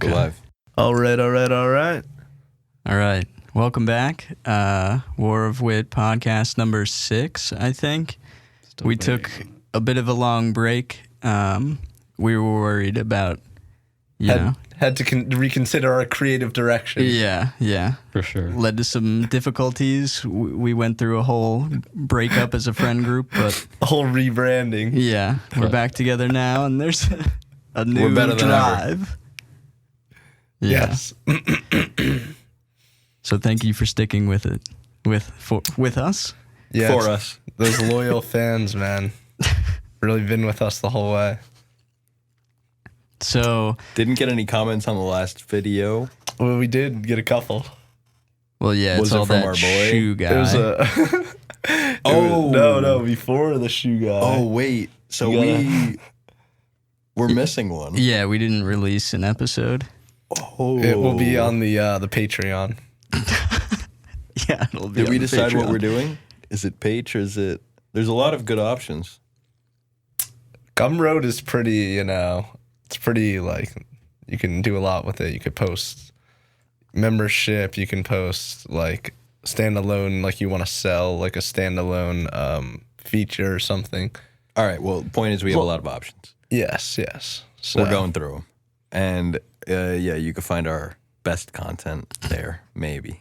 Okay. We're live. All right. All right. Welcome back. War of Wit podcast number 6, I think. We took a bit of a long break. We were worried about, had to reconsider our creative direction. Yeah. For sure. Led to some difficulties. We went through a whole breakup as a friend group, but A whole rebranding. yeah, we're back together now, and there's a new We're better than drive. Yeah. Yes. So thank you for sticking with it, with us. Yes. For us. Those loyal fans, man. Really been with us the whole way. So, Didn't get any comments on the last video. Well, we did get a couple. well, yeah, Was it's it all from that our boy? shoe guy. It was a... No, before the shoe guy. Oh, wait. So You we're missing one. Yeah, we didn't release an episode. Oh. It will be on the Patreon. Yeah, it'll be Did we on the decide what Patreon. we're doing? Is it Page or is it... There's a lot of good options. Gumroad is pretty, it's pretty, like, you can do a lot with it. You could post membership. You can post, like, standalone, like you want to sell, like a standalone feature or something. All right. Well, the point is we have a lot of options. Yes. So We're going through them. And, yeah, you can find our best content there, maybe.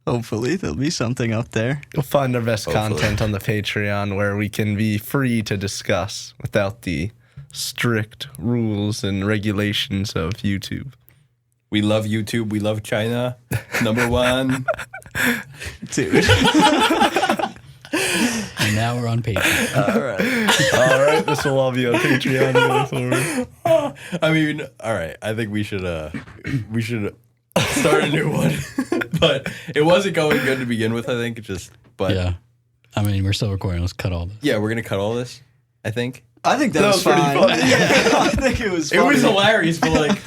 Hopefully, there'll be something up there. You'll find our best Hopefully. content on the Patreon where we can be free to discuss without the strict rules and regulations of YouTube. We love YouTube. We love China. Number one. Dude. And now we're on Patreon. All right, this will all be on Patreon going forward. I mean, all right. I think we should start a new one. But it wasn't going good to begin with, I think. Yeah. I mean, we're still recording. Let's cut all this. Yeah, we're going to cut all this, I think. I think that That was was pretty fine. funny. Yeah, I think it was It funny. was hilarious, but like...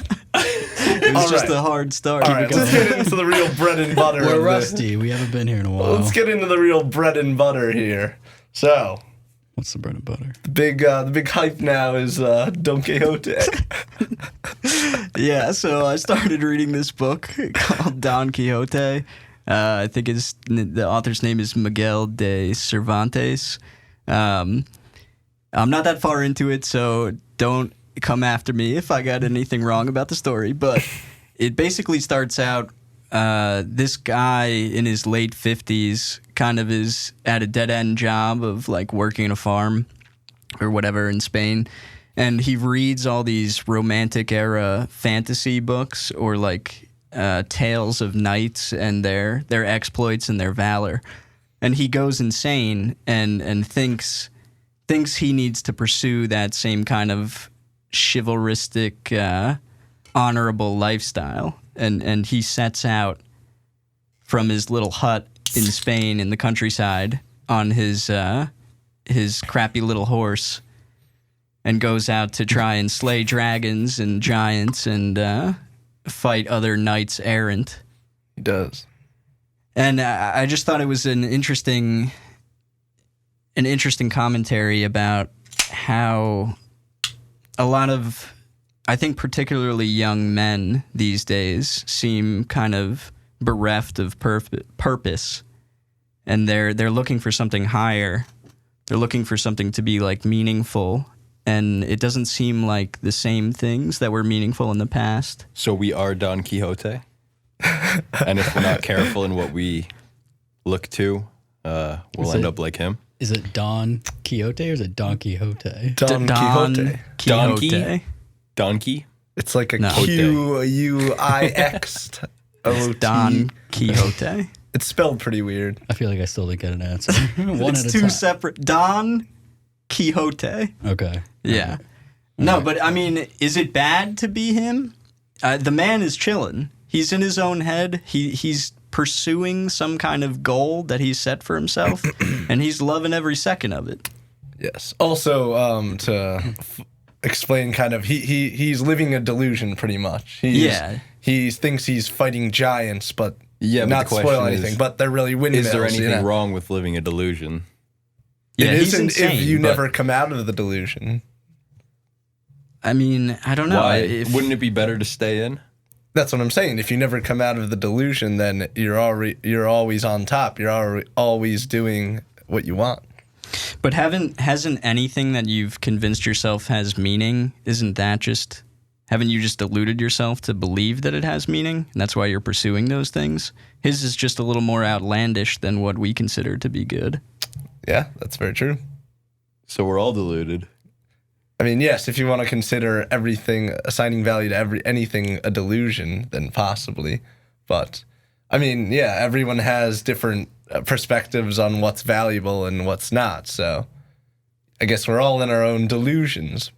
It was All just right. a hard start. All right, let's get into the real bread and butter. We're of this. rusty. We haven't been here in a while. Let's get into the real bread and butter here. So, What's the bread and butter? the big hype now is Don Quixote. Yeah, so I started reading this book called Don Quixote. I think the author's name is Miguel de Cervantes. I'm not that far into it, so don't come after me if I got anything wrong about the story. But it basically starts out, this guy in his late 50s kind of is at a dead-end job of like working in a farm or whatever in Spain. And he reads all these romantic era fantasy books or like tales of knights and their exploits and their valor. And he goes insane and thinks he needs to pursue that same kind of chivalristic, honorable lifestyle. And he sets out from his little hut in Spain in the countryside on his crappy little horse and goes out to try and slay dragons and giants and fight other knights errant. He does. And I just thought it was an interesting commentary about how a lot of, I think particularly young men these days seem kind of bereft of purpose, and they're looking for something higher. They're looking for something to be like meaningful, and it doesn't seem like the same things that were meaningful in the past. So we are Don Quixote. And if we're not careful in what we look to, we'll end up like him. Is it Don Quixote or is it Don Quixote? Don Quixote. Quixote. Donkey? It's like a No. Quixote. It's Don Quixote. It's spelled pretty weird. I feel like I still didn't get an answer. One It's at a two time. separate. Don Quixote. Okay. Yeah. No, but I mean, is it bad to be him? The man is chilling. He's in his own head. He's pursuing some kind of goal that he's set for himself, and he's loving every second of it. Yes. Also, to explain kind of, he's living a delusion pretty much. He thinks he's fighting giants, but Yeah, but not the question spoil is, anything, but they're really windmills. Is there anything you know? wrong with living a delusion? Yeah, It he's isn't insane, if you but- never come out of the delusion. I mean, I don't know. Why? If- Wouldn't it be better to stay in? That's what I'm saying. If you never come out of the delusion, then you're always on top. You're always doing what you want. But hasn't anything that you've convinced yourself has meaning? Haven't you just deluded yourself to believe that it has meaning? And that's why you're pursuing those things? His is just a little more outlandish than what we consider to be good. Yeah, that's very true. So we're all deluded. I mean, yes, if you want to consider everything, assigning value to anything a delusion, then possibly. But, I mean, yeah, everyone has different perspectives on what's valuable and what's not. So I guess we're all in our own delusions.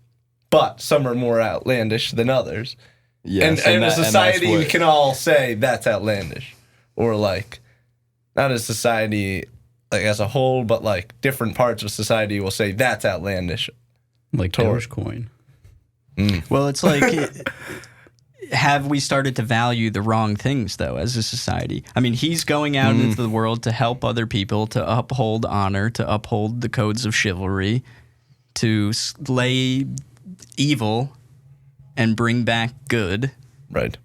But some are more outlandish than others. Yes, and in a society, we can all say that's outlandish. Or, like, not a society like as a whole, but, like, different parts of society will say that's outlandish. Like Dogecoin. Well, it's like, have we started to value the wrong things, though, as a society? I mean, he's going out into the world to help other people, to uphold honor, to uphold the codes of chivalry, to slay evil and bring back good. Right.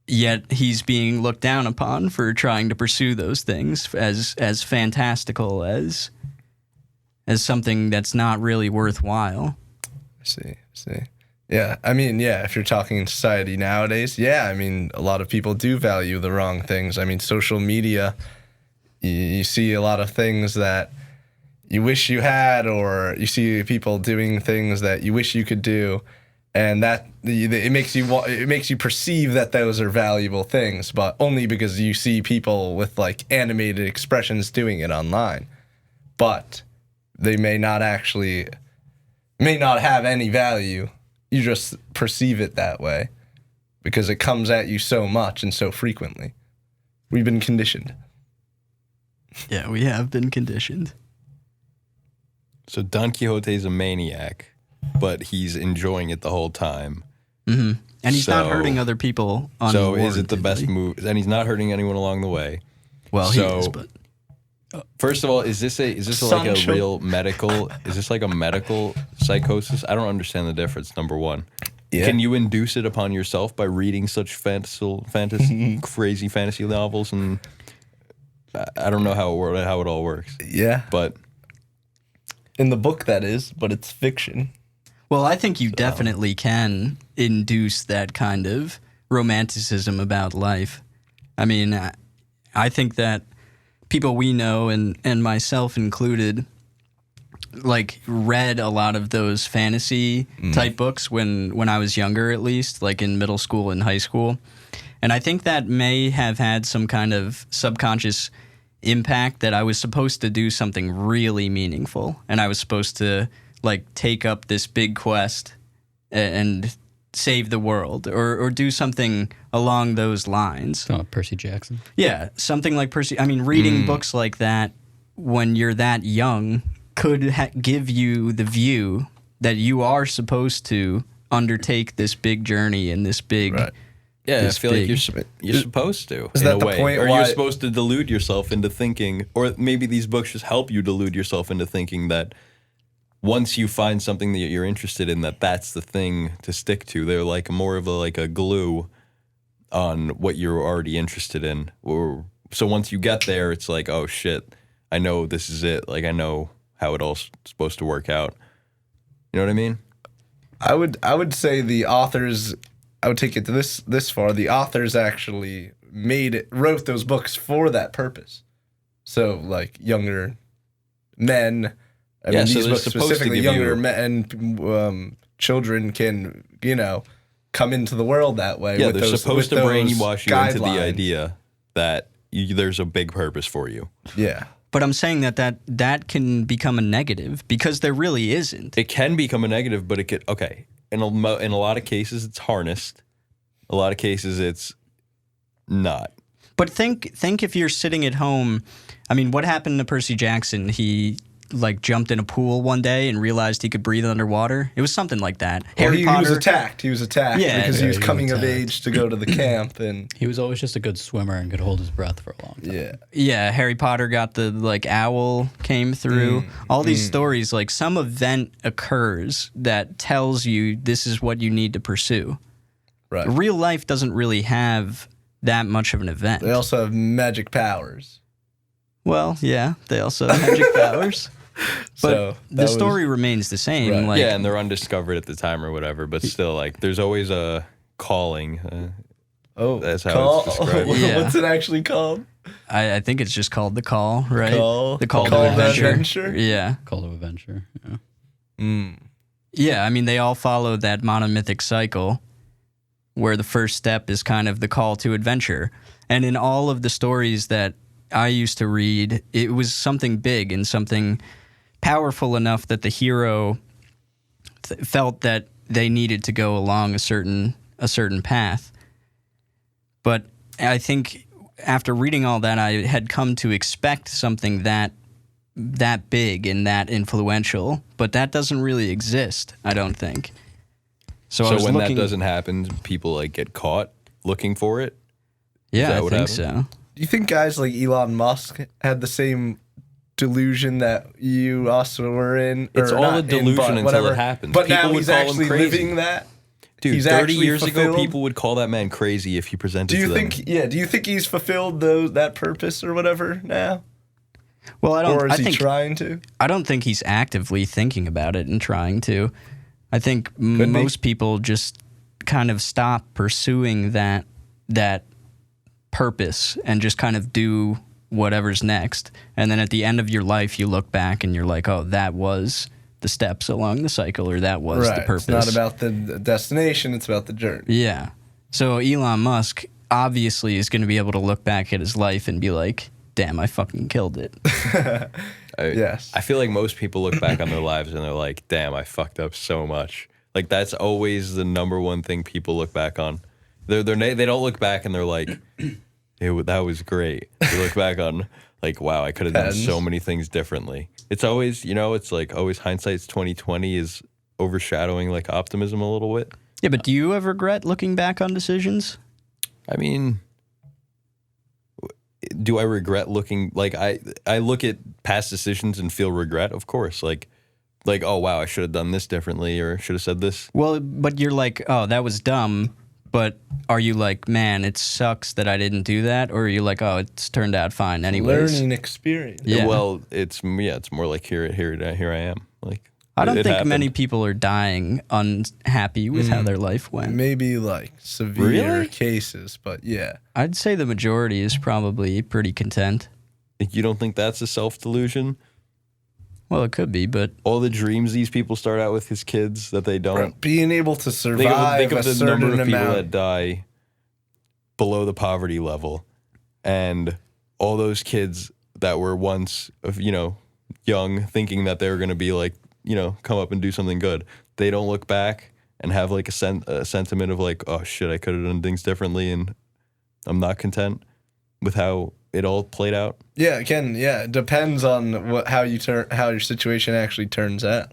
Yet he's being looked down upon for trying to pursue those things as fantastical as something that's not really worthwhile. I see. Yeah, I mean, yeah, if you're talking society nowadays, yeah, I mean, a lot of people do value the wrong things. I mean, social media, you see a lot of things that you wish you had, or you see people doing things that you wish you could do, and that it makes you perceive that those are valuable things, but only because you see people with like animated expressions doing it online. But they may not have any value. You just perceive it that way because it comes at you so much and so frequently. We've been conditioned. Yeah, we have been conditioned. So Don Quixote's a maniac, but he's enjoying it the whole time. Mm-hmm. And he's not hurting other people. So is it the best move? And he's not hurting anyone along the way. Well, he is, but first of all, is this like a real medical? Is this like a medical psychosis? I don't understand the difference. Number one, can you induce it upon yourself by reading such fantasy, crazy fantasy novels? And I don't know how it all works. Yeah, but in the book that is, but it's fiction. Well, I think you definitely can induce that kind of romanticism about life. I mean, I think that people we know, and myself included, like read a lot of those fantasy type books when I was younger, at least, like in middle school and high school. And I think that may have had some kind of subconscious impact that I was supposed to do something really meaningful. And I was supposed to like take up this big quest and save the world or do something along those lines. Oh, Percy Jackson. Yeah, something like Percy. I mean, reading books like that when you're that young could give you the view that you are supposed to undertake this big journey and this big... Right. Yeah, I feel like you're supposed to, is in that a the way. point Or why- you're supposed to delude yourself into thinking, or maybe these books just help you delude yourself into thinking that once you find something that you're interested in, that's the thing to stick to. They're like more of a glue on what you're already interested in. So once you get there, it's like, oh shit, I know this is it. Like I know how it all's supposed to work out. You know what I mean? I would say the authors. I would take it to this far. The authors actually wrote those books for that purpose. So like younger men. I mean, so these they're books supposed to specifically give younger you- men, children can, come into the world that way. Yeah, with they're those, supposed with to those brainwash you into the guidelines. idea that there's a big purpose for you. Yeah. But I'm saying that can become a negative because there really isn't. It can become a negative, but it could, okay. In a lot of cases, it's harnessed. A lot of cases, it's not. But think if you're sitting at home. I mean, what happened to Percy Jackson? He like jumped in a pool one day and realized he could breathe underwater. It was something like that. Well, Harry he Potter. was attacked. He was attacked because he was he was coming of attacked. age to go to the camp, and He was always just a good swimmer and could hold his breath for a long time. Yeah, Harry Potter got the like owl came through. All these stories, like some event occurs that tells you this is what you need to pursue. Right. Real life doesn't really have that much of an event. They also have magic powers. Well, yeah, they also have magic powers. But So the story remains the same. Right. Like, yeah, and they're undiscovered at the time or whatever, but still, like, there's always a calling. That's how it's described. Yeah. What's it actually called? I think it's just called The Call, right? The Call Call to to Adventure. Adventure? Yeah. Call to Adventure. Yeah. Yeah, I mean, they all follow that monomythic cycle where the first step is kind of the call to adventure. And in all of the stories that I used to read, it was something big and something powerful enough that the hero felt that they needed to go along a certain path. But I think after reading all that, I had come to expect something that big and that influential, but that doesn't really exist, I don't think. So when that doesn't happen, people like get caught looking for it. Yeah, I what think happened? so. Do you think guys like Elon Musk had the same delusion that you also were in? It's Or all not a delusion but until whatever. it happens. But People now would he's call him actually crazy. living that. Dude, He's 30 actually years ago, fulfilled? people would call that man crazy if he presented Do you to them. think? Yeah. Do you think he's fulfilled that purpose or whatever now? Well, I don't. Or is I he think trying to? I don't think he's actively thinking about it and trying to. I think most people just kind of stop pursuing that purpose and just kind of do whatever's next. And then at the end of your life, you look back and you're like, oh, that was the steps along the cycle, or that was the purpose. It's not about the destination, it's about the journey. Yeah. So Elon Musk obviously is going to be able to look back at his life and be like, damn, I fucking killed it. Yes. I feel like most people look back on their lives and they're like, damn, I fucked up so much. Like, that's always the number one thing people look back on. They don't look back and they're like, that was great. They look back on like, wow, I could have done so many things differently. It's always, it's like always hindsight's 20/20 is overshadowing like optimism a little bit. Yeah, but do you ever regret looking back on decisions? I mean, do I regret looking, like, I look at past decisions and feel regret, of course. Like, oh, wow, I should have done this differently or should have said this. Well, but you're like, oh, that was dumb. But are you like, man, it sucks that I didn't do that? Or are you like, oh, it's turned out fine anyways? Learning experience. Yeah. Well, it's more like here I am. Like, I don't it think happened. many people are dying unhappy with how their life went. Maybe like severe Really? cases, but yeah. I'd say the majority is probably pretty content. You don't think that's a self-delusion? Well, it could be, but All the dreams these people start out with as kids that they don't. Being able to survive Think of a the certain number of people amount. that die below the poverty level, and all those kids that were once, young, thinking that they were going to be like, come up and do something good. They don't look back and have like a sentiment of like, oh shit, I could have done things differently, and I'm not content with how it all played out. Yeah, again, it depends on how your situation actually turns out.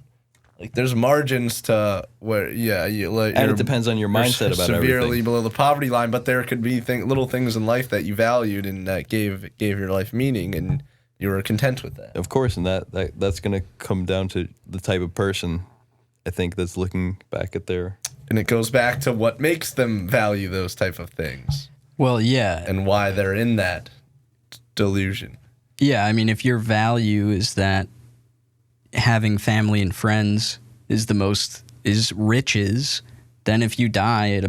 Like, there's margins to where, And it depends on your mindset about severely everything. below the poverty line, but there could be little things in life that you valued and that gave your life meaning, and you were content with that. Of course, and that's going to come down to the type of person, I think, that's looking back at their... And it goes back to what makes them value those type of things well, yeah. and why they're in that delusion. Yeah, I mean, if your value is that having family and friends is riches, then if you die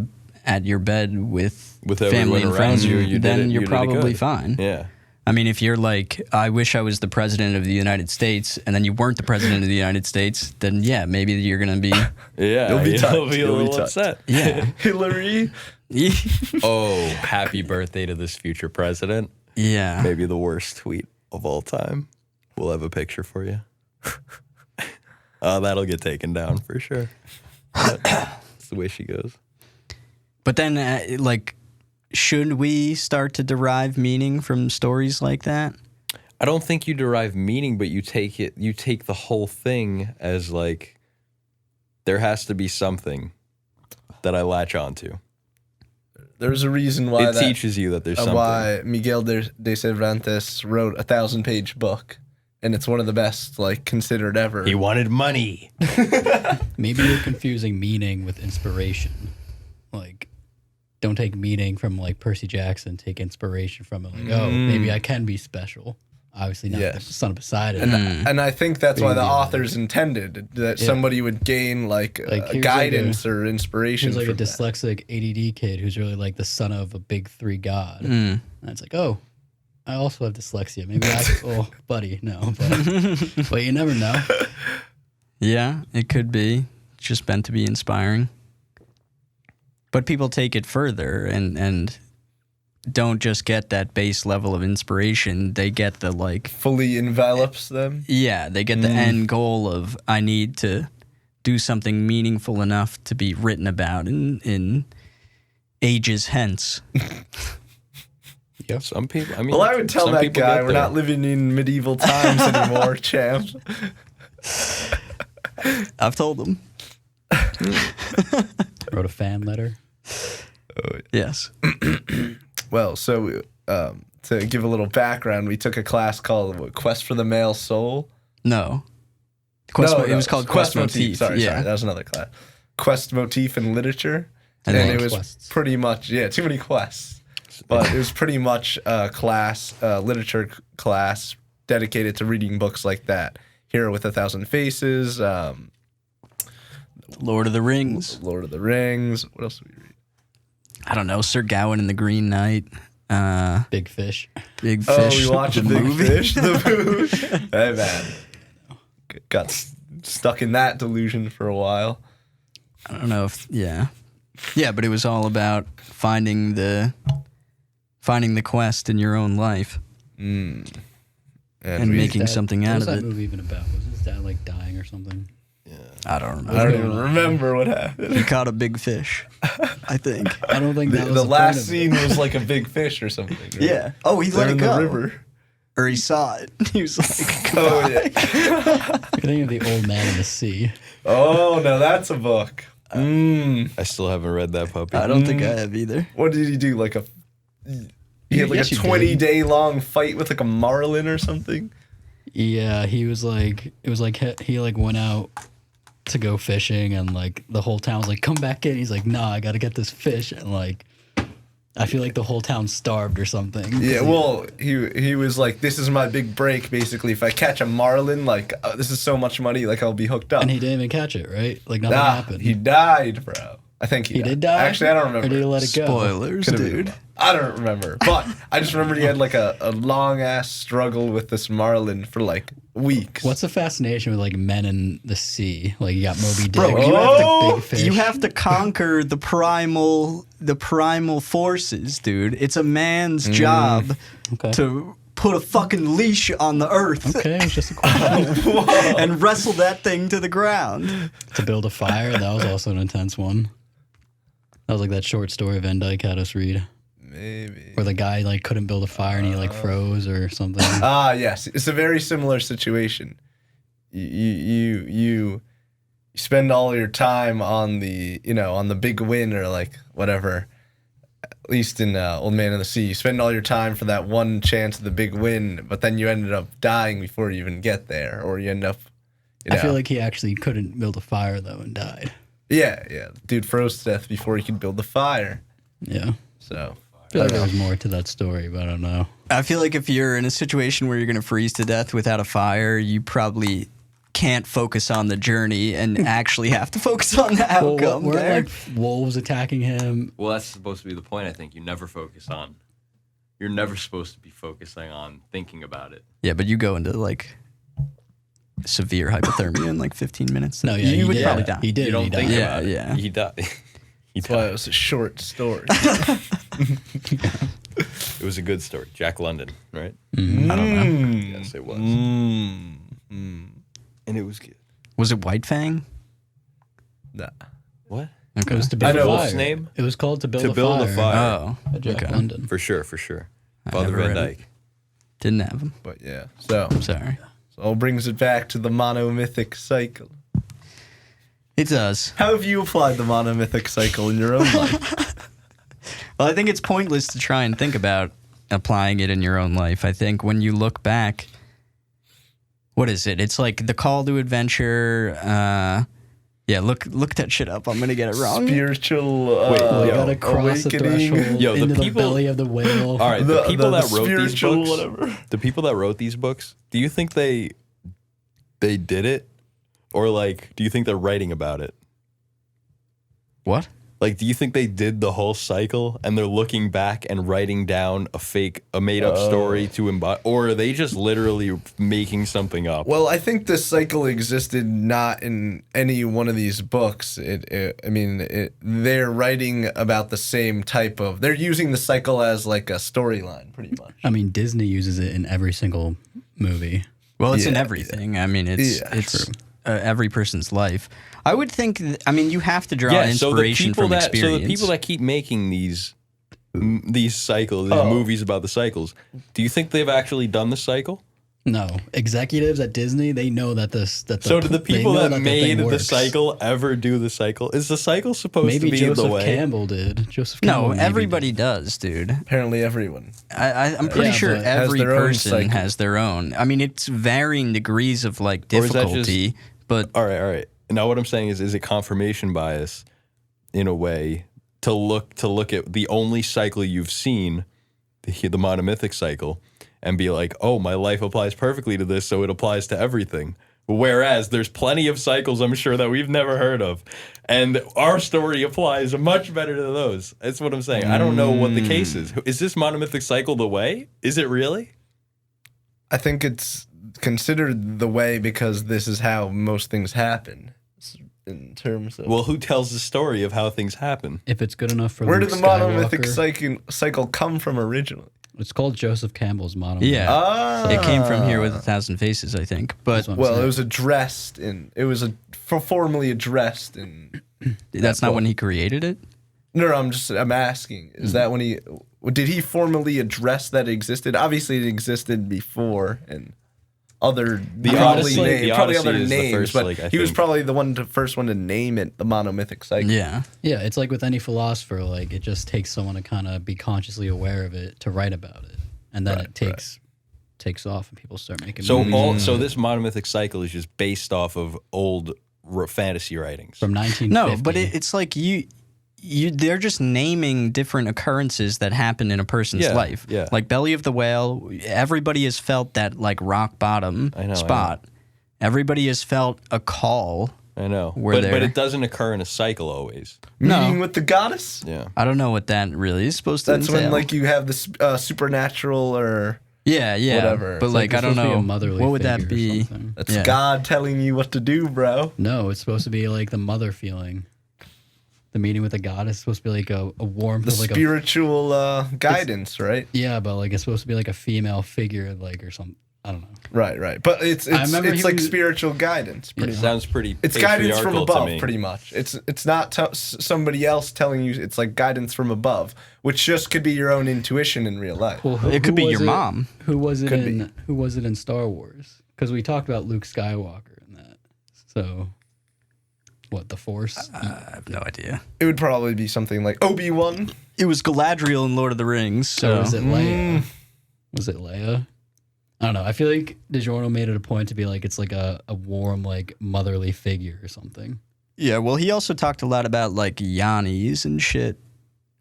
at your bed with family everyone and around friends, you, then you're you did it probably good. fine. Yeah. I mean, if you're like, I wish I was the president of the United States, and then you weren't the president of the United States, then yeah, maybe you're going to be... Yeah, You'll be touched. a You'll be little touched. upset. Yeah. Hillary? Oh, happy birthday to this future president. Yeah. Maybe the worst tweet of all time. We'll have a picture for you. That'll get taken down for sure. That's the way she goes. But then, should we start to derive meaning from stories like that? I don't think you derive meaning, but you take the whole thing as like, there has to be something that I latch onto. There's a reason why It teaches you that there's something. why Miguel de Cervantes wrote a 1,000-page book, and it's one of the best considered ever. He wanted money. Maybe you're confusing meaning with inspiration. Like, don't take meaning from like Percy Jackson. Take inspiration from it. Like, oh, maybe I can be special. Obviously not the son of Poseidon. And I think that's why the authors intended that somebody would gain like guidance or inspiration. He's like a from that. dyslexic ADD kid who's really like the son of a big three god. And it's like, oh, I also have dyslexia. Maybe oh, buddy, no. But you never know. Yeah, it could be. It's just meant to be inspiring. But people take it further and don't just get that base level of inspiration. They get the like fully envelops them. Yeah, they get the end goal of I need to do something meaningful enough to be written about in ages hence. Yeah, some people. I mean, well, I would tell that guy we're not living in medieval times anymore, champ. I've told them. Wrote a fan letter. Oh, yes. Well, so to give a little background, we took a class called Quest for the Male Soul. No. It was called Quest Motif. Sorry, that was another class. Quest Motif in Literature. And it was pretty much, too many quests. But it was pretty much a class, literature class dedicated to reading books like that. Hero with a Thousand Faces. Lord of the Rings. Lord of the Rings. What else did we read? I don't know. Sir Gawain and the Green Knight. Big Fish. Big Fish. Oh, we watched Big Fish? The movie? Hey, man. Got stuck in that delusion for a while. I don't know if, yeah, but it was all about finding the quest in your own life. And making something out of it. What was that movie even about? Was his dad like dying or something? I don't remember. I don't even remember what happened. He caught a big fish, I think. I don't think that was the last scene was like a big fish or something. Right? Yeah. Oh, he let it go. In the river. Or he saw it. He was like, oh, yeah. You're thinking of The Old Man in the Sea. Oh, no, that's a book. I still haven't read that puppy. I don't think I have either. What did he do? He had like a 20-day long fight with like a marlin or something? Yeah, he was like, it was like he like went out to go fishing and like the whole town was like, come back in. He's like, nah, I gotta get this fish. And like, I feel like the whole town starved or something. Yeah, well, he was like, this is my big break, basically. If I catch a marlin, like, this is so much money, like, I'll be hooked up. And he didn't even catch it, right? Like, nothing happened. He died, bro. I think he did die? Actually, I don't remember. Or did he let it go? Spoilers, dude. I don't remember. But I just remember he had like a long-ass struggle with this marlin for like weeks. What's the fascination with like men in the sea? Like, you got Moby Dick. Bro, big fish. you have to conquer the primal forces, dude. It's a man's job to put a fucking leash on the earth. Okay, it's just a question. And wrestle that thing to the ground. To build a fire, that was also an intense one. That was like that short story Van Dyke had us read. Maybe. Where the guy like couldn't build a fire and he like froze or something. Yes. It's a very similar situation. You spend all your time on the big win or like whatever. At least in Old Man in the Sea, you spend all your time for that one chance of the big win, but then you ended up dying before you even get there, or you end up. I feel like he actually couldn't build a fire though and died. Yeah. Dude froze to death before he could build the fire. Yeah. So. I feel like there was more to that story, but I don't know. I feel like if you're in a situation where you're going to freeze to death without a fire, you probably can't focus on the journey and actually have to focus on the outcome. Were like wolves attacking him? Well, that's supposed to be the point, I think. You never focus on. You're never supposed to be focusing on thinking about it. Yeah, but you go into like severe hypothermia in like 15 minutes. No, yeah, you would probably die. He did. You don't think about it. Yeah. He died. That's why it was a short story. It was a good story. Jack London, right? I don't know. Yes, it was. And it was good. Was it White Fang? Nah. What? Okay. It was to build a fire. What's his name? It was called To Build To a Build Fire. a Fire. Oh, By Jack okay. London. For sure. Father never Van read Dyke. Didn't have him. But yeah. So I'm sorry. all brings it back to the monomythic cycle. It does. How have you applied the monomythic cycle in your own life? Well, I think it's pointless to try and think about applying it in your own life. I think when you look back, what is it? It's like the call to adventure, Yeah, look that shit up. I'm gonna get it wrong. Spiritual. Wait, You yo, gotta cross the awakening. threshold Yo, the into the people- belly of the whale. All right, the people that wrote these spiritual books, whatever. the people that wrote these books, do you think they did it, or like, do you think they're writing about it? What? Like, do you think they did the whole cycle and they're looking back and writing down a made up story to embody, or are they just literally making something up? Well, I think the cycle existed not in any one of these books. They're writing about the same type of. They're using the cycle as like a storyline, pretty much. I mean, Disney uses it in every single movie. Well, it's in Yeah, everything. I mean, it's true. every person's life. I would think. You have to draw inspiration from experience. So the people that keep making these cycles, these movies about the cycles, do you think they've actually done the cycle? No, executives at Disney, they know that So did the people that made the works. cycle ever do the cycle? Is the cycle supposed Maybe to be Joseph the way? Campbell did. Joseph Campbell No, maybe everybody does, dude. Apparently, everyone. I'm pretty Yeah, sure but every has their own person cycle. has their own. I mean, it's varying degrees of like Or is that just- difficulty, but All right. Now what I'm saying is it confirmation bias in a way to look at the only cycle you've seen, the monomythic cycle, and be like, oh, my life applies perfectly to this, so it applies to everything. Whereas there's plenty of cycles I'm sure that we've never heard of, and our story applies much better to those. That's what I'm saying. I don't know what the case is. Is this monomythic cycle the way? Is it really? I think it's considered the way because this is how most things happen. In terms of Well, who tells the story of how things happen? If it's good enough for where Luke did the monomythic Skywalker, cycle come from originally? It's called Joseph Campbell's monomyth. yeah, it came from Here with a Thousand Faces, I think. But That's what I'm Well, saying. it was addressed in. It was formally addressed in. that's not when he created it. No, I'm asking. Is that when did he formally address that it existed? Obviously, it existed before and other The Odyssey- the probably Odyssey other is the names, first, but like, I he was think- probably the first one to name it the monomythic cycle. Yeah. Yeah, it's like with any philosopher, like it just takes someone to kind of be consciously aware of it to write about it, and then it takes off and people start making So movies so this monomythic cycle is just based off of old fantasy writings. from 1950. No, but it's like they're just naming different occurrences that happen in a person's Yeah, life. yeah. Like Belly of the Whale, everybody has felt that like rock bottom I know. spot. Everybody has felt a call. I know, We're but there. it doesn't occur in a cycle always. Meeting with the goddess. Yeah. I don't know what that really is supposed to That's when entail. like you have this supernatural or yeah, whatever. But It's like I don't It's supposed to be a know motherly what would that figure or be. something. that's Yeah. God telling you what to do, bro. No, it's supposed to be like the mother feeling. The meeting with the goddess is supposed to be like a warmth The of like spiritual guidance, right? yeah, but like it's supposed to be like a female figure, like or something. I don't know. Right. But it's remember it's he like was- spiritual guidance, pretty It much. sounds pretty. It's guidance from patriarchal to above, me. pretty much. It's not somebody else telling you. It's like guidance from above, which just could be your own intuition in real life. Well, It could be was your mom. Who was it Could in? be. Who was it in Star Wars? Because we talked about Luke Skywalker in that. So, what the Force? I have no idea. It would probably be something like Obi-Wan. It was Galadriel in Lord of the Rings. So So was it Leia? Was it Leia? I don't know. I feel like DiGiorno made it a point to be like it's like a warm, like motherly figure or something. yeah. Well, he also talked a lot about like yanis and shit,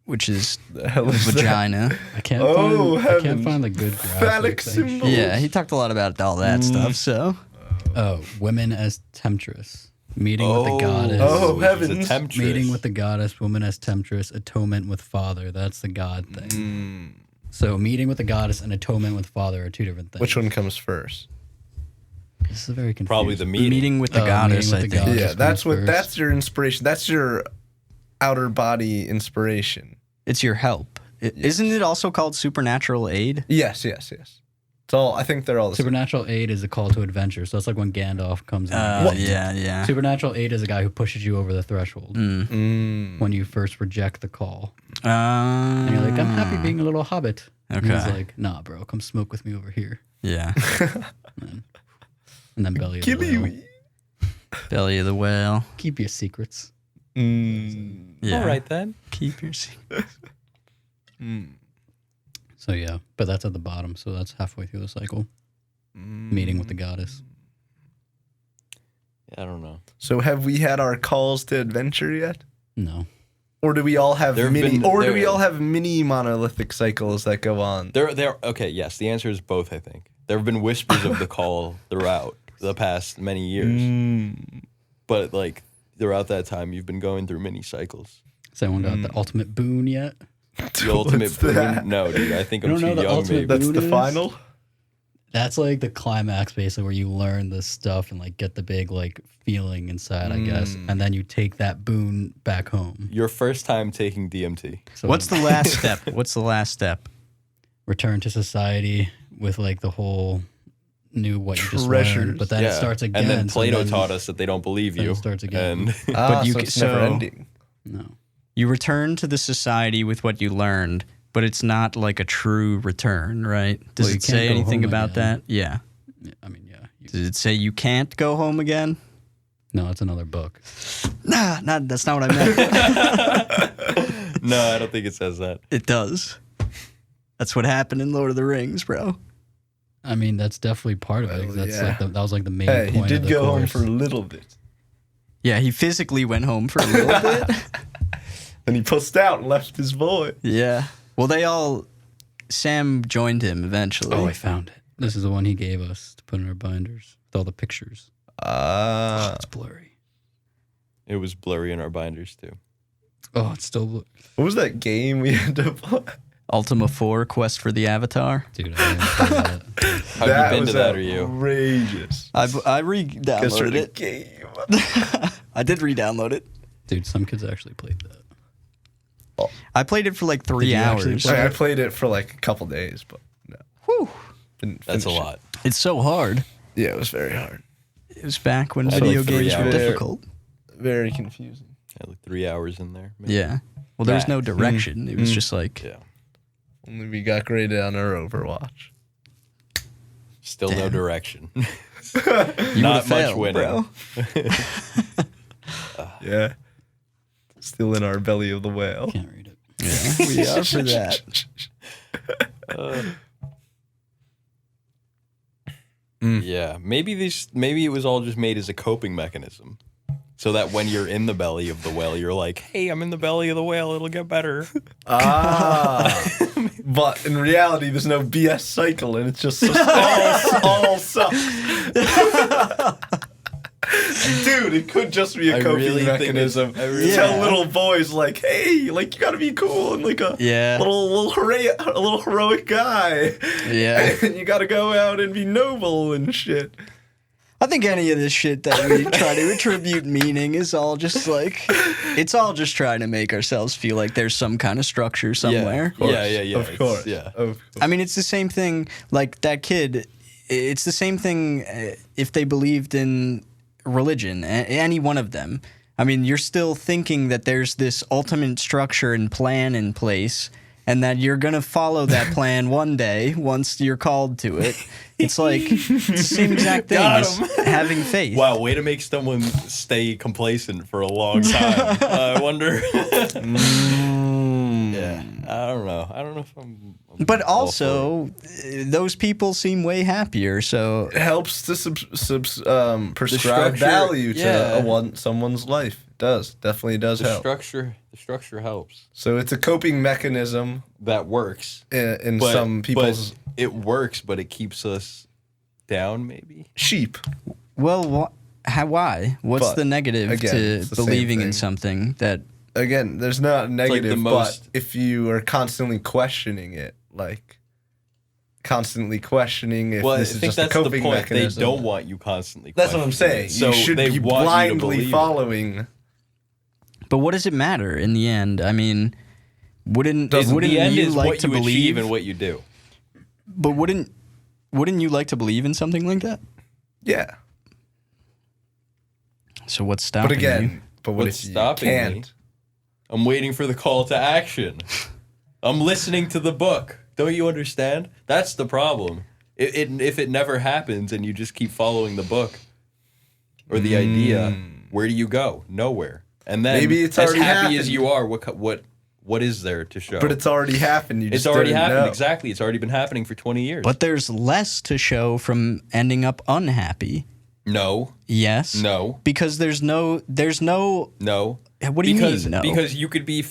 which is The hell is that? vagina. I can't Oh, find. I can't heavens. find the good Phallic graphics. symbol. Yeah, he talked a lot about all that stuff. So Oh, women as temptress, meeting with the goddess. Oh, she's a heavens. temptress. Meeting with the goddess, woman as temptress, atonement with father. That's the god thing. So meeting with the goddess and atonement with father are two different things. Which one comes first? This is very confusing. Probably the meeting. meeting with the Oh, goddess, meeting I with the think. goddess. Yeah, comes that's what. first. That's your inspiration. That's your outer body inspiration. It's your help. Isn't it also called supernatural aid? Yes. It's all. I think they're all the same. Supernatural aid is a call to adventure. So that's like when Gandalf comes in. Yeah. Supernatural aid is a guy who pushes you over the threshold when you first reject the call. And you're like, I'm happy being a little hobbit. And he's Okay. like, nah, bro, come smoke with me over here. Yeah. And then belly of the whale. Gibby. Belly of the whale. Keep your secrets. Yeah. All right then. Keep your secret. So yeah, but that's at the bottom. So that's halfway through the cycle. Meeting with the goddess. I don't know. So have we had our calls to adventure yet? No. Or do we all have There have mini? been- Or do there- we all have mini monolithic cycles that go on? There. Okay, yes. The answer is both. I think there have been whispers of the call throughout the past many years, but like throughout that time, you've been going through mini cycles. Has anyone got the ultimate boon yet? The ultimate What's that? boon? No, dude. I think You I'm don't too know the young. ultimate Maybe. That's boon the is? final. That's like the climax, basically, where you learn this stuff and like get the big like feeling inside, I guess, and then you take that boon back home. Your first time taking DMT. So What's the last step? What's the last step? return to society with like the whole new what you just Treasures. learned, but then it starts again. And then so Plato then- taught us that they don't believe then you. it starts again. And But you so ca- it's never so- ending. No. You return to the society with what you learned, but it's not like a true return, right? Does Well, you it say can't go anything home about again. that? Yeah. Yeah, I mean, yeah. Does it say you can't go home again? No, it's another book. Nah, that's not what I meant. no, I don't think it says that. It does. That's what happened in Lord of the Rings, bro. I mean, that's definitely part of it. 'Cause Well, that's yeah. like that was like the main Hey, point. he did of the go home course. for a little bit. Yeah, he physically went home for a little bit. Then he pussed out and left his boy. Yeah. Well, Sam joined him eventually. Oh, I found it. This is the one he gave us to put in our binders with all the pictures. It's blurry. It was blurry in our binders too. Oh, it's still what was that game we had to play? Ultima 4, Quest for the Avatar. dude. I didn't play that. Have you been was to that, or you? outrageous. I re-downloaded the it. game. I did re-download it. Dude, some kids actually played that. I played it for like 3 Did you actually hours. play I played it for like a couple days, but no. Whew. Didn't That's a finish it. lot. It's so hard. Yeah, it was very hard. It was back when Also video like 3 games were hours. difficult. Very confusing. Yeah, like 3 hours in there. maybe. Yeah. Well, there's no Max. direction. It was just like, Yeah. Only we got graded on our Overwatch. Still no Damn. direction. you Not would've much failed, winning. bro. Yeah. Still in our belly of the whale. Can't read it. Yeah, we are for that. Yeah, maybe it was all just made as a coping mechanism, so that when you're in the belly of the whale, you're like, "Hey, I'm in the belly of the whale. It'll get better." But in reality, there's no BS cycle, and it's just all sucks. Dude, it could just be a I coping really think mechanism. I really- Tell Yeah. little boys like, "Hey, like you gotta be cool and like a Yeah. little heroic guy, Yeah. and you gotta go out and be noble and shit." I think any of this shit that we try to attribute meaning is all just like, it's all just trying to make ourselves feel like there's some kind of structure somewhere. Yeah, Of it's- course. Yeah. Of course. I mean, it's the same thing, like that kid, it's the same thing if they believed in religion, any one of them. I mean, you're still thinking that there's this ultimate structure and plan in place, and that you're going to follow that plan one day once you're called to it. It's like it's the same exact thing Got as him. having faith. Wow, way to make someone stay complacent for a long time. I wonder. Yeah, I don't know. I don't know if I'm But all for also, those people seem way happier, so It helps to prescribe structure, value to yeah. someone's life. It does. Definitely does the help. structure. The structure helps. So it's a coping mechanism That works. in But, some people's but it works, but it keeps us down. Maybe. sheep. well, why? What's But, the negative again, to it's the same believing in thing. something that Again, there's not negative, most- but if you are constantly questioning it, like constantly questioning if Well, I this is think just a that's the coping point. mechanism. They don't want you constantly. That's what I'm saying. questioning it. You should they be want you to blindly believe it. following. But what does it matter in the end? I mean, wouldn't The end you is like what to you believe? achieve and what you do. But wouldn't you like to believe in something like that? Yeah, So what's stopping but again, you? but what What's if you stopping can't? me? I'm waiting for the call to action. I'm listening to the book. Don't you understand? That's the problem. If it never happens and you just keep following the book or the idea, where do you go? Nowhere. And then Maybe it's as already happy as happened. you are, what is there to show? But it's already happened. You It's just already didn't happened. know. Exactly. It's already been happening for 20 years. But there's less to show from ending up unhappy. No. Yes. No. Because there's no. No. What do you mean? No. Because you could be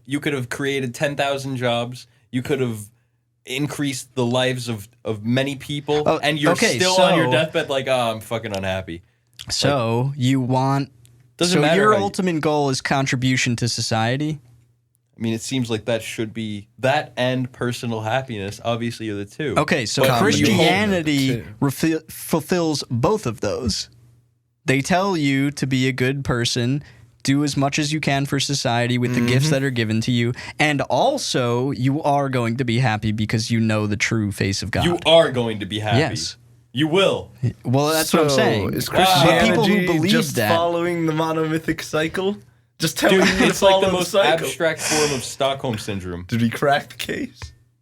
you could have created 10,000 jobs. You could have increased the lives of many people. Oh, and you're okay, still on your deathbed like, oh, I'm fucking unhappy. So you want. Doesn't So matter your how you- ultimate goal is contribution to society? I mean, it seems like that should be that and personal happiness. Obviously, are the two. Okay, so But Christianity too. fulfills both of those. They tell you to be a good person, do as much as you can for society with the gifts that are given to you, and also you are going to be happy because you know the true face of God. You are going to be happy. Yes. You will. Well, that's what I'm saying. Is But Christianity people who believe just that, following the monomythic cycle? Just telling Dude, you to it's like follow the most cycle. abstract form of Stockholm Syndrome. Did we crack the case?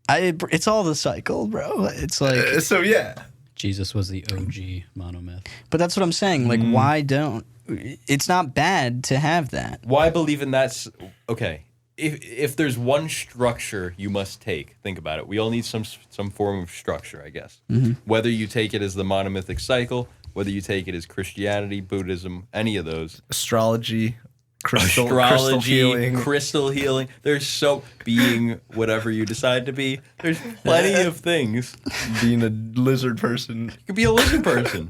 it's all the cycle, bro. It's like, So yeah. Jesus was the OG monomyth. but that's what I'm saying. Like, why don't? It's not bad to have that. Why believe in that? Okay. If there's one structure you must take, think about it. We all need some form of structure, I guess. Whether you take it as the monomythic cycle, whether you take it as Christianity, Buddhism, any of those. Astrology, crystal Astrology, crystal healing. crystal healing. There's so being whatever you decide to be. There's plenty of things. Being a lizard person. You could be a lizard person.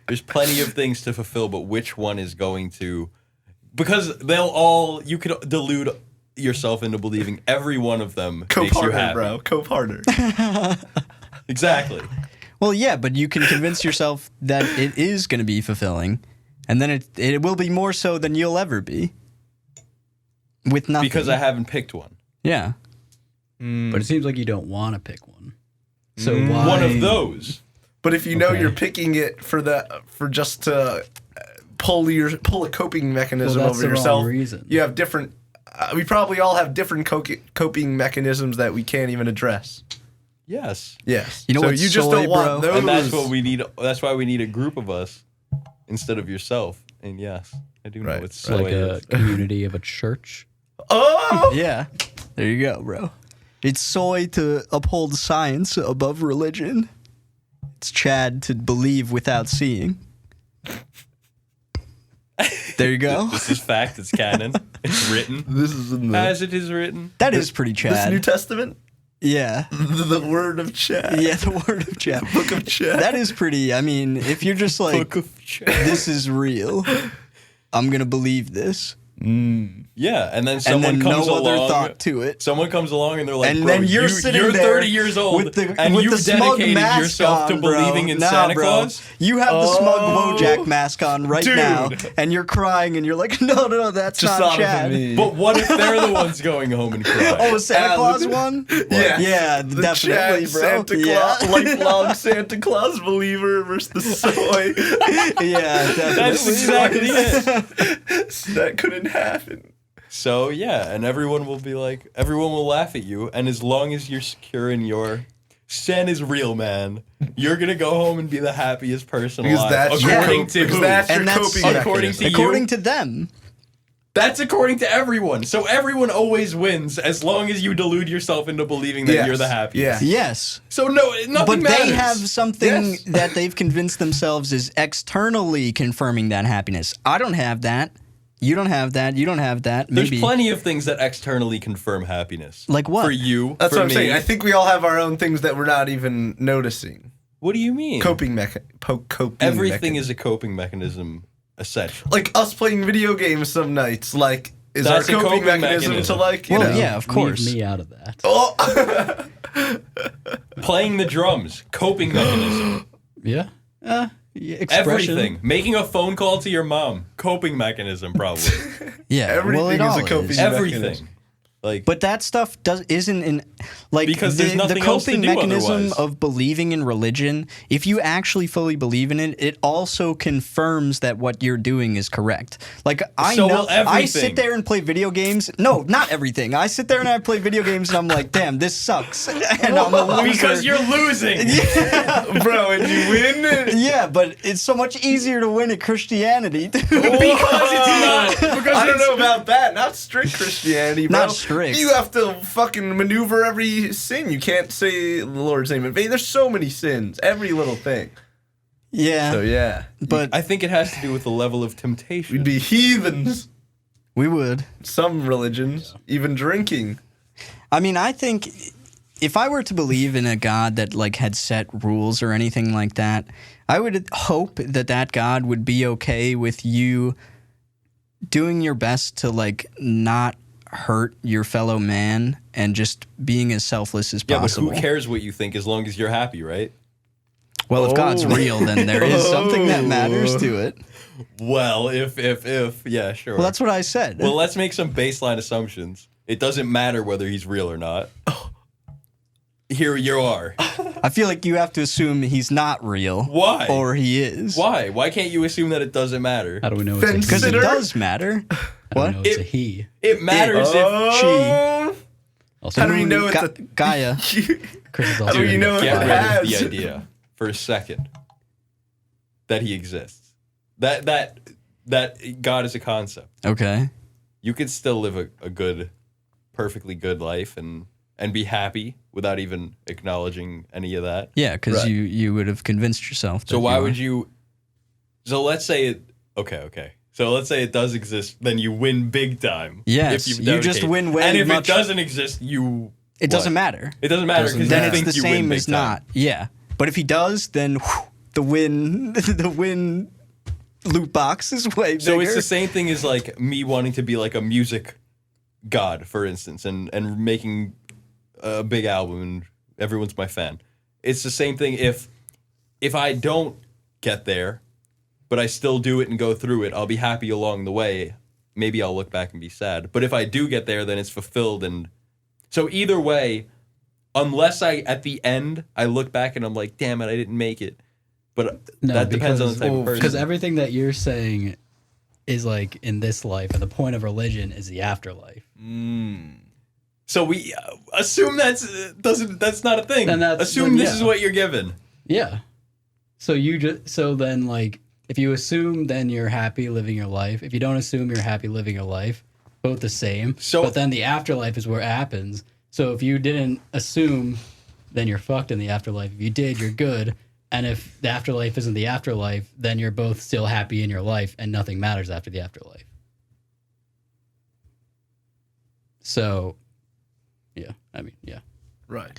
There's plenty of things to fulfill, but which one is going to? Because you could delude yourself into believing every one of them makes you Cope-harder, happy. bro. Cope-harder. Exactly. Well, yeah, but you can convince yourself that it is going to be fulfilling, and then it will be more so than you'll ever be. With nothing. Because I haven't picked one. Yeah. But it seems like you don't want to pick one. So why? One of those. But if you know Okay. you're picking it for just to pull a coping mechanism Well, that's over the wrong yourself, reason. you have different. We probably all have different coping mechanisms that we can't even address. Yes. Yes. You know so what's you just soy, don't want bro? those. And that's what we need. That's why we need a group of us instead of yourself. And yes, I do know Right, it's right. like a community of a church? Oh. Yeah. There you go, bro. It's soy to uphold science above religion. It's Chad to believe without seeing. There you go. This is fact. It's canon. It's written This is in the as it is written. That is pretty this New Chad. Testament. Yeah. The word of Chad. Yeah, the word of Chad. Book of Chad. That is pretty. I mean, if you're just like, Book of Chad. this is real, I'm going to believe this. Yeah, and then And someone then comes no along. other thought to it. Someone comes along and they're like, And "Bro, then you're sitting there 30 years old, with the, and with you've the smug dedicated mask yourself to on, bro. believing in Nah, Santa bro. Claus." You have the smug Wojak mask on right Dude. now, and you're crying, and you're like, no, that's just not not Chad. for me. But what if they're the ones going home and crying? Oh, a Santa Claus one? Yeah. Yeah, The definitely, Chad bro. Santa Yeah. Claus, lifelong Santa Claus believer versus the soy. Yeah, definitely. That's exactly it. That couldn't happen. So yeah, and everyone will laugh at you, and as long as you're secure in your Santa's real, man, you're gonna go home and be the happiest person Because alive. that's according your, to because who? that's your And that's- coping according mechanism. to you. According to them. That's according to everyone. So everyone always wins as long as you delude yourself into believing that Yes. you're the happiest. Yeah. Yes. So nothing But matters. they have something Yes. that they've convinced themselves is externally confirming that happiness. I don't have that. You don't have that. You don't have that. There's Maybe. plenty of things that externally confirm happiness. Like what? For you, That's for what I'm me. saying. I think we all have our own things that we're not even noticing. What do you mean? Coping Everything is a coping mechanism, essentially. like us playing video games some nights. Like is That's our a coping coping mechanism mechanism. to like you Well, know. yeah, of course. Leave me out of that. Oh. Playing the drums, coping mechanism. Yeah. Yeah, expression. Everything. Making a phone call to your mom, coping mechanism, probably. Yeah, Everything well, it is a all coping is. mechanism. Everything. Like, But that stuff isn't in like Because there's the nothing else to coping do mechanism otherwise. of believing in religion. If you actually fully believe in it, it also confirms that what you're doing is correct. Like I So know, will I everything. sit there and play video games. No, not everything. I sit there and I play video games, and I'm like, damn, this sucks, and I'm a loser. because you're losing. Bro, and you win. Yeah, but it's so much easier to win at Christianity. Because it's not. Because I don't it's- know about that. Not strict Christianity, bro. Not strict. You have to fucking maneuver every sin. You can't say the Lord's name in vain. There's so many sins. Every little thing. Yeah, So yeah, but I think it has to do with the level of temptation. we'd be heathens. we would. Some religions, even drinking. I mean, I think if I were to believe in a God that like had set rules or anything like that, I would hope that that God would be okay with you doing your best to like not hurt your fellow man and just being as selfless as Yeah, possible. but who cares what you think as long as you're happy, right? Well, if God's real, then there is something that matters to it. Well, if, yeah, sure. Well, that's what I said. Well, let's make some baseline assumptions. It doesn't matter whether he's real or not. Here you are. I feel like you have to assume he's not real. Why? Or he is. Why? Why can't you assume that it doesn't matter? How do we know it's a he? Because it Consider- does matter. How do What? we know it's It- a he? It matters if She. Also, How do we know it's a Gaia. Chris is How also do you know get it rid has? of the idea for a second that he exists. That God is a concept. Okay. You could still live a good, perfectly good life and be happy without even acknowledging any of that. Yeah, because Right. you would have convinced yourself. So why would you? So let's say it. Okay. So let's say it does exist, then you win big time. Yes, if you just dedicate. win way And if much- it doesn't exist, you. It doesn't what? matter. It doesn't matter because Then you it's think the you win same big as time. not. Yeah. But if he does, then the win loot box is way bigger. So it's the same thing as like me wanting to be like a music god, for instance, and making a big album and everyone's my fan. It's the same thing if I don't get there, but I still do it and go through it, I'll be happy along the way. Maybe I'll look back and be sad. But if I do get there, then it's fulfilled. And so either way, unless at the end, I look back and I'm like, damn it, I didn't make it. But that depends on the type of person. Because everything that you're saying is like in this life, and the point of religion is the afterlife. So we assume that's not a thing. Then Assume this yeah. is what you're given. Yeah. So then like if you assume, then you're happy living your life. If you don't assume, you're happy living your life. Both the same. So- but then the afterlife is where it happens. So if you didn't assume, then you're fucked in the afterlife. If you did, you're good. And if the afterlife isn't the afterlife, then you're both still happy in your life and nothing matters after the afterlife. So, yeah. I mean, yeah. Right.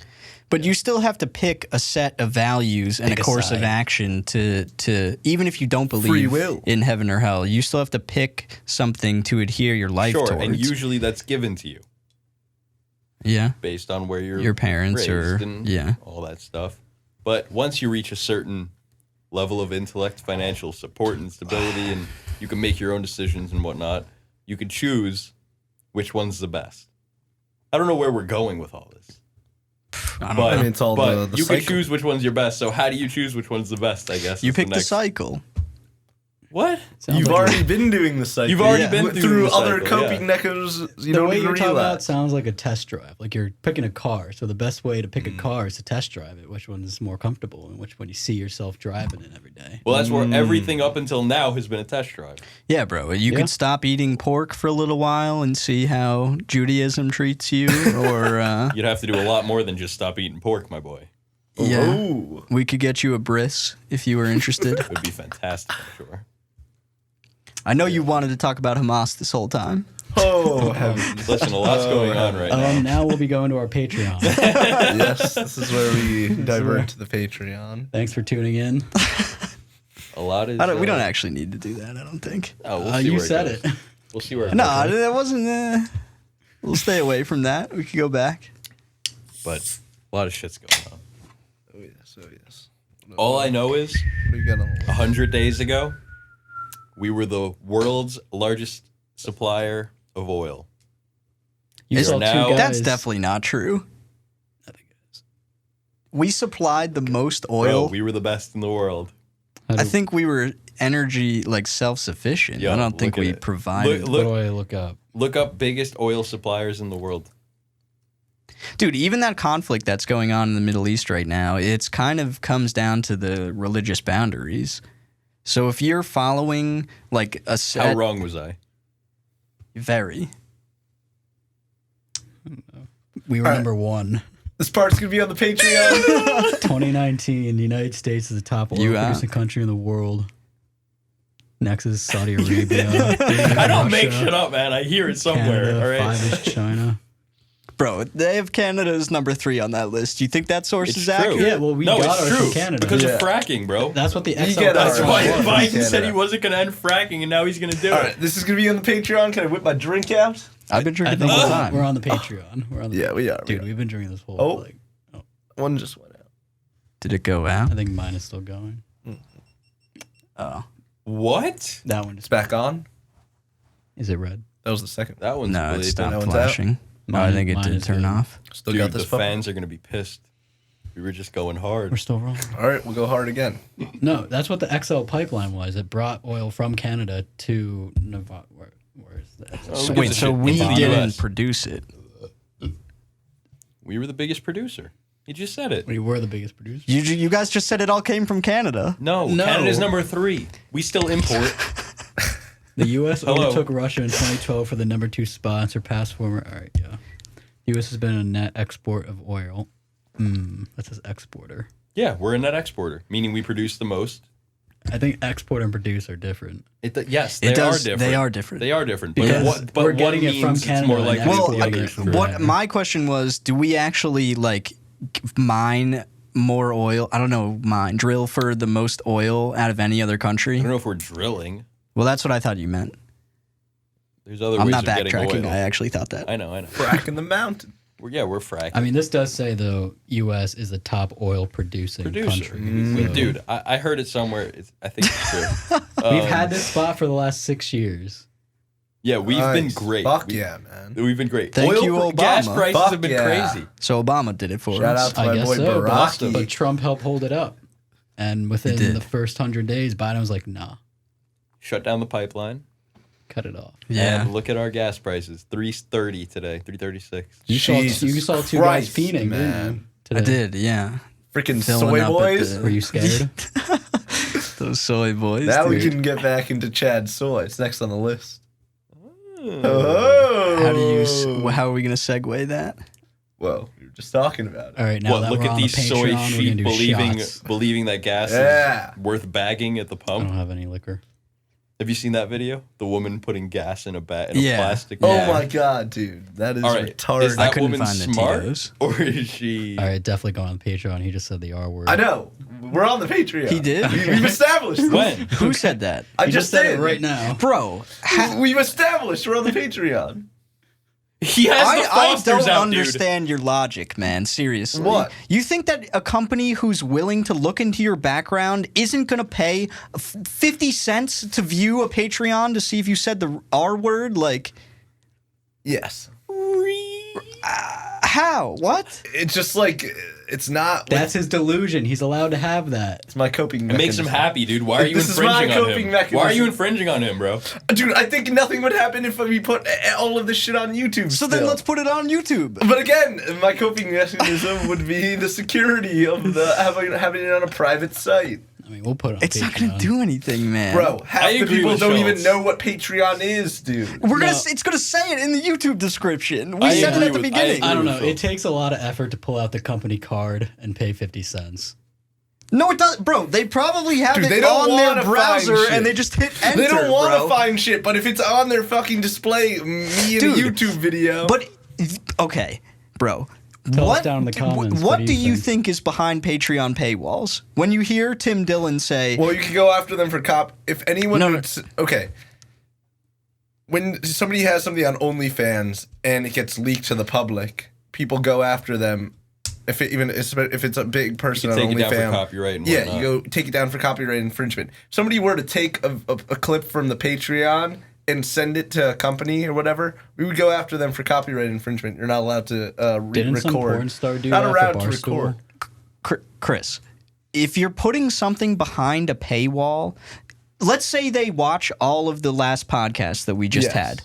But you still have to pick a set of values and Pick a a course of side. action to even if you don't Free believe will. in heaven or hell, you still have to pick something to adhere your life Sure, towards. and usually that's given to you yeah. based on where you're Your parents or- raised and yeah. all that stuff. But once you reach a certain level of intellect, financial support, and stability, and you can make your own decisions and whatnot, you can choose which one's the best. I don't know where we're going with all this. I don't But, know. mean, it's all but the you can cycle. choose which one's your best. So how do you choose which one's the best, I guess? You is pick the next- cycle. What? Sounds You've like already been doing the cycle. You've already Yeah. been through through the other cycle, coping yeah. mechanisms. You the don't way even you're talking about realize. sounds like a test drive. Like you're picking a car. So the best way to pick a car is to test drive it. Which one is more comfortable and which one you see yourself driving it every day. Well, that's where everything up until now has been a test drive. Yeah, bro. You Yeah. could stop eating pork for a little while and see how Judaism treats you, or You'd have to do a lot more than just stop eating pork, my boy. yeah, Ooh. we could get you a bris if you were interested. It would be fantastic, I'm sure. I know you wanted to talk about Hamas this whole time. Oh, heavens. Listen, a lot's going on right now. Now we'll be going to our Patreon. Yes, this is where we divert to the Patreon. Thanks for tuning in. A lot is. We don't actually need to do that. I don't think. Oh, we'll see You where it said goes. it. We'll see where. It No, goes. that wasn't. We'll stay away from that. We could go back. But a lot of shit's going on. Oh yes, oh yes. All I know is, We got a 100 days ago, we were the world's largest supplier of oil. You Is- saw two now- guys. That's definitely not true. I think it is. We supplied the most Bro, oil. we were the best in the world. I think we were energy like self-sufficient. Yo, I don't think look at we it. provided. What do I look up? Look up biggest oil suppliers in the world. Dude, even that conflict that's going on in the Middle East right now, it's kind of comes down to the religious boundaries. So if you're following like a How set, wrong was I? very. We were number one. This part's gonna be on the Patreon. 2019, the United States is the top oil producing country in the world. Next is Saudi Arabia. I don't make shit up, man. I hear it somewhere. Canada, All right. 5 is China. Bro, they have Canada as number 3 on that list. Do you think that source It's is true. accurate? Yeah, well, we No, got it's ours true. from Canada. Because Yeah. of fracking, bro. That's what the You XL get That's ours. why Right. Biden Canada. said he wasn't going to end fracking, and now he's going to do All it. right, this is gonna be on the Patreon. Can I whip my drink out? I've been I drinking think the whole time. we're on the Patreon. We're on the Yeah, we are. Dude, we've been drinking this whole. Oh. Like, One just went out. Did it go out? I think mine is still going. Oh. What? That one It's is. back on. Is it red? That was the second. That one's No, it really stopped That one's flashing. No, I think it Mine did is turn good. off. Still Dude, got this. the puppy. fans are going to be pissed. We were just going hard. We're still rolling. All right, we'll go hard again. No, that's what the XL pipeline was. It brought oil from Canada to Nevada. Where's that? Oh, So, who wait, gives a so shit? we It's in the didn't US. produce it. We were the biggest producer. He just said it. We were the biggest producer. You guys just said it all came from Canada. No, No. Canada's number 3. We still import. The U.S. Hello. overtook Russia in 2012 for the number 2 spot and surpassed former. All right, yeah. The U.S. has been a net export of oil. That says exporter. Yeah, we're a net exporter, meaning we produce the most. I think export and produce are different. Yes, It they are does- different. they are different. They are different. Because but we're one getting it from means Canada It's more and likely Well, to be exporting here it for from what there. my question was, do we actually like mine more oil? I don't know, drill for the most oil out of any other country? I don't know if we're drilling. Well, that's what I thought you meant. There's other I'm ways not of getting backtracking. oil. I actually thought that. I know. Frack in the mountain. We're fracking. I mean, this does say, though, U.S. is the top oil producing country. So Dude, I heard it somewhere. I think it's true. we've had this spot for the last 6 years. Yeah, we've been Nice. great. Fuck We- yeah, man. We've been great. Thank Oil you, pr- Gas Obama. prices Fuck have been yeah. crazy. So Obama did it for Shout us. out to I my guess boy so, Baraki. but Trump helped hold it up. And within did. the first 100 days, Biden was like, nah, Shut down the pipeline. cut it off. Yeah. And look at our gas prices. $3.30 today. $3.36. You Jesus saw two Christ, guys fiending, man. didn't you? I Today? did, yeah. Freaking Filling soy up at boys. the- Were you scared? Those soy boys. Now we dude. can get back into Chad soy. It's next on the list. Oh. Oh. How are we gonna segue that? Well, we were just talking about it. All right, now What? that Look we're at on these the soy Patreon, we're gonna sheep do believing shots. that gas Yeah. is worth bagging at the I pump. don't have any liquor. Have you seen that video? The woman putting gas in a Yeah. plastic Oh bag. my god, dude, that is All right, retarded. is that couldn't woman find the smart Tito's. or is she? All right, definitely go on the Patreon. He just said the R word. I know. We're on the Patreon. He did? We've established this. When? Who said that? I He just said did it right now. Bro, We've established we're on the Patreon. He has the I Fosters don't out, dude. understand your logic, man. Seriously. What? You think that a company who's willing to look into your background isn't going to pay 50 cents to view a Patreon to see if you said the R word? Like, Yes. how? What? It's just like it's not. That's his delusion. He's allowed to have that. it's my coping. It makes him mechanism. happy, dude. Why are you This is my infringing on coping him? mechanism. Why are you infringing on him, bro? Dude, I think nothing would happen if we put all of this shit on YouTube. So then still. let's put it on YouTube. But again, my coping mechanism would be the security of the having it on a private site. I mean, we'll put it on It's not Patreon. going to do anything, man. Bro, half I the agree people with don't even Schultz. know what Patreon is, dude. We're No. it's gonna say it in the YouTube description. We I said it agree at the with- beginning. I don't know. Phil. It takes a lot of effort to pull out the company card and pay 50 cents. No, it doesn't, bro. They probably have Dude, it they don't on their wanna find browser shit. and they just hit enter. They don't want bro. to find shit, but if it's on their fucking display, me in Dude, a YouTube video. But okay, bro. Tell us what down in the comments, what what do you think is behind Patreon paywalls? When you hear Tim Dillon say, well, you can go after them for If anyone, No, no. okay. When somebody has something on OnlyFans and it gets leaked to the public, people go after them. If it's a big person on Take it down for OnlyFans, copyright and yeah, whatnot. you go take it down for copyright infringement. If somebody were to take a clip from the Patreon and send it to a company or whatever, we would go after them for copyright infringement. You're not allowed to Didn't record. some porn star do not that allowed for to Barstool? record. Chris, if you're putting something behind a paywall, let's say they watch all of the last podcasts that we just Yes. had.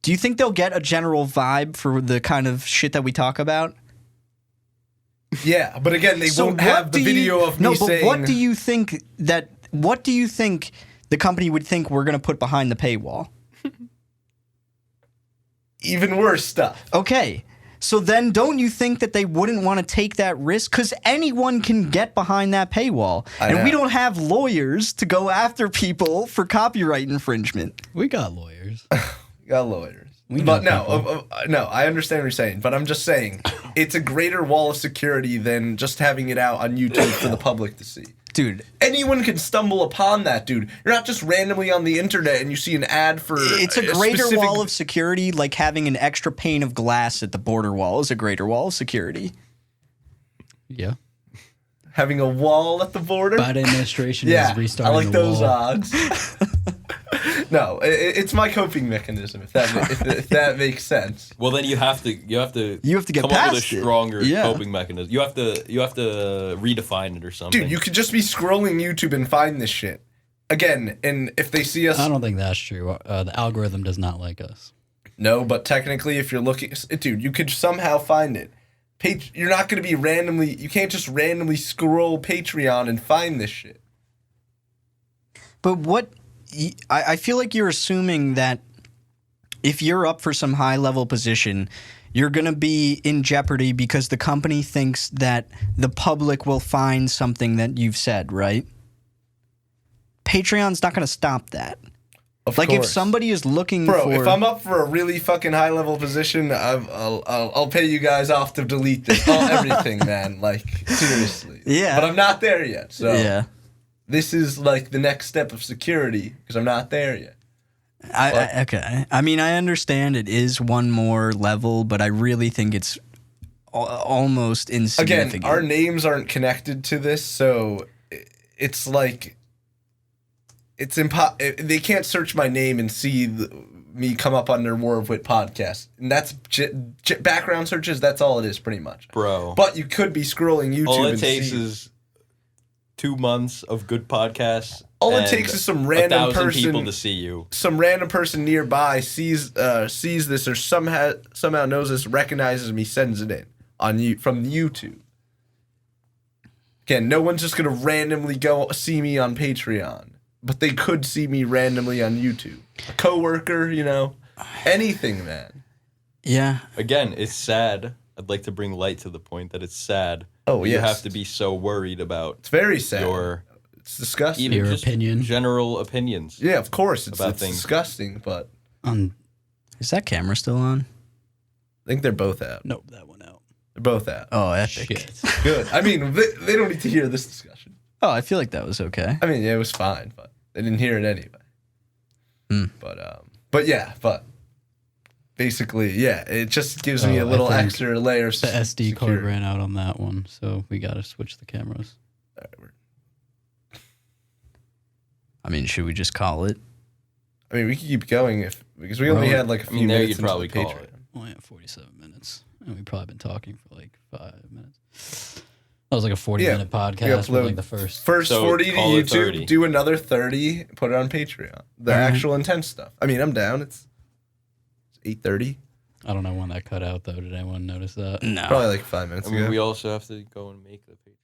Do you think they'll get a general vibe for the kind of shit that we talk about? Yeah, but again, they won't have the video of me no, but saying. what do you think the company would think we're going to put behind the paywall? Even worse stuff. Okay, So then don't you think that they wouldn't want to take that risk? Because anyone can get behind that paywall. And we don't have lawyers to go after people for copyright infringement. We got lawyers. We got lawyers. We But know no, I understand what you're saying. But I'm just saying, it's a greater wall of security than just having it out on YouTube for the public to see. Dude, Anyone can stumble upon that, dude. You're not just randomly on the internet and you see an ad for. it's a greater specific wall of security, like having an extra pane of glass at the border wall is a greater wall of security. Yeah. having a wall at the border. Biden administration Yeah, is restarting I like the those wall. odds. No, it's my coping mechanism. If that makes sense. Well, then you have to get come up past with a it. stronger Yeah. coping mechanism. You have to redefine it or something. Dude, you could just be scrolling YouTube and find this shit. Again, and if they see us... I don't think that's true. The algorithm does not like us. No, but technically, if you're looking... Dude, you could somehow find it. You're not going to be randomly... You can't just randomly scroll Patreon and find this shit. But what... I feel like you're assuming that if you're up for some high-level position, you're going to be in jeopardy because the company thinks that the public will find something that you've said, right? Patreon's not going to stop that. Of Like, course. if somebody is looking Bro, for... if I'm up for a really fucking high-level position, I'll pay you guys off to delete this. Everything, man. Like, seriously. Yeah. But I'm not there yet, so... Yeah. This is, like, the next step of security, because I'm not there yet. Okay. I mean, I understand it is one more level, but I really think it's almost insignificant. Again, our names aren't connected to this, so it's like... It's they can't search my name and see me come up under War of Wit podcast. And that's background searches, that's all it is, pretty much. Bro. But you could be scrolling YouTube All it and takes see... is 2 months of good podcasts. All it and takes is some random 1,000 person people to see you. Some random person nearby sees this or somehow knows this, recognizes me, sends it in from YouTube. Again, no one's just gonna randomly go see me on Patreon, but they could see me randomly on YouTube. A coworker, anything, man. Yeah. Again, it's sad. I'd like to bring light to the point that it's sad. Oh, You yes. have to be so worried about It's very sad. your It's disgusting. even Your just opinion. general opinions. Yeah, of course. It's About things. disgusting, but Is that camera still on? I think they're both out. Nope, that went out. They're both out. Oh, epic. Shit. Good. I mean, they don't need to hear this discussion. Oh, I feel like that was okay. I mean, yeah, it was fine, but they didn't hear it anyway. Hmm. But basically, yeah, it just gives me Oh, a I little think extra layer of The SD card security. ran out on that one, so we got to switch the cameras. All right, I mean, should we just call it? I mean, we could keep going because we only Bro, had like a I few mean, there minutes you'd probably into the call Patreon. it. Only at 47 minutes, and we've probably been talking for like 5 minutes. That was like a 40-minute We podcast, upload with like the first. first So 40 to call it YouTube, 30. do another 30, put it on Patreon. The actual intense stuff. I mean, I'm down. It's 8:30, I don't know when that cut out though. Did anyone notice that? No. probably like 5 minutes I mean, ago. we also have to go and make the Patreon.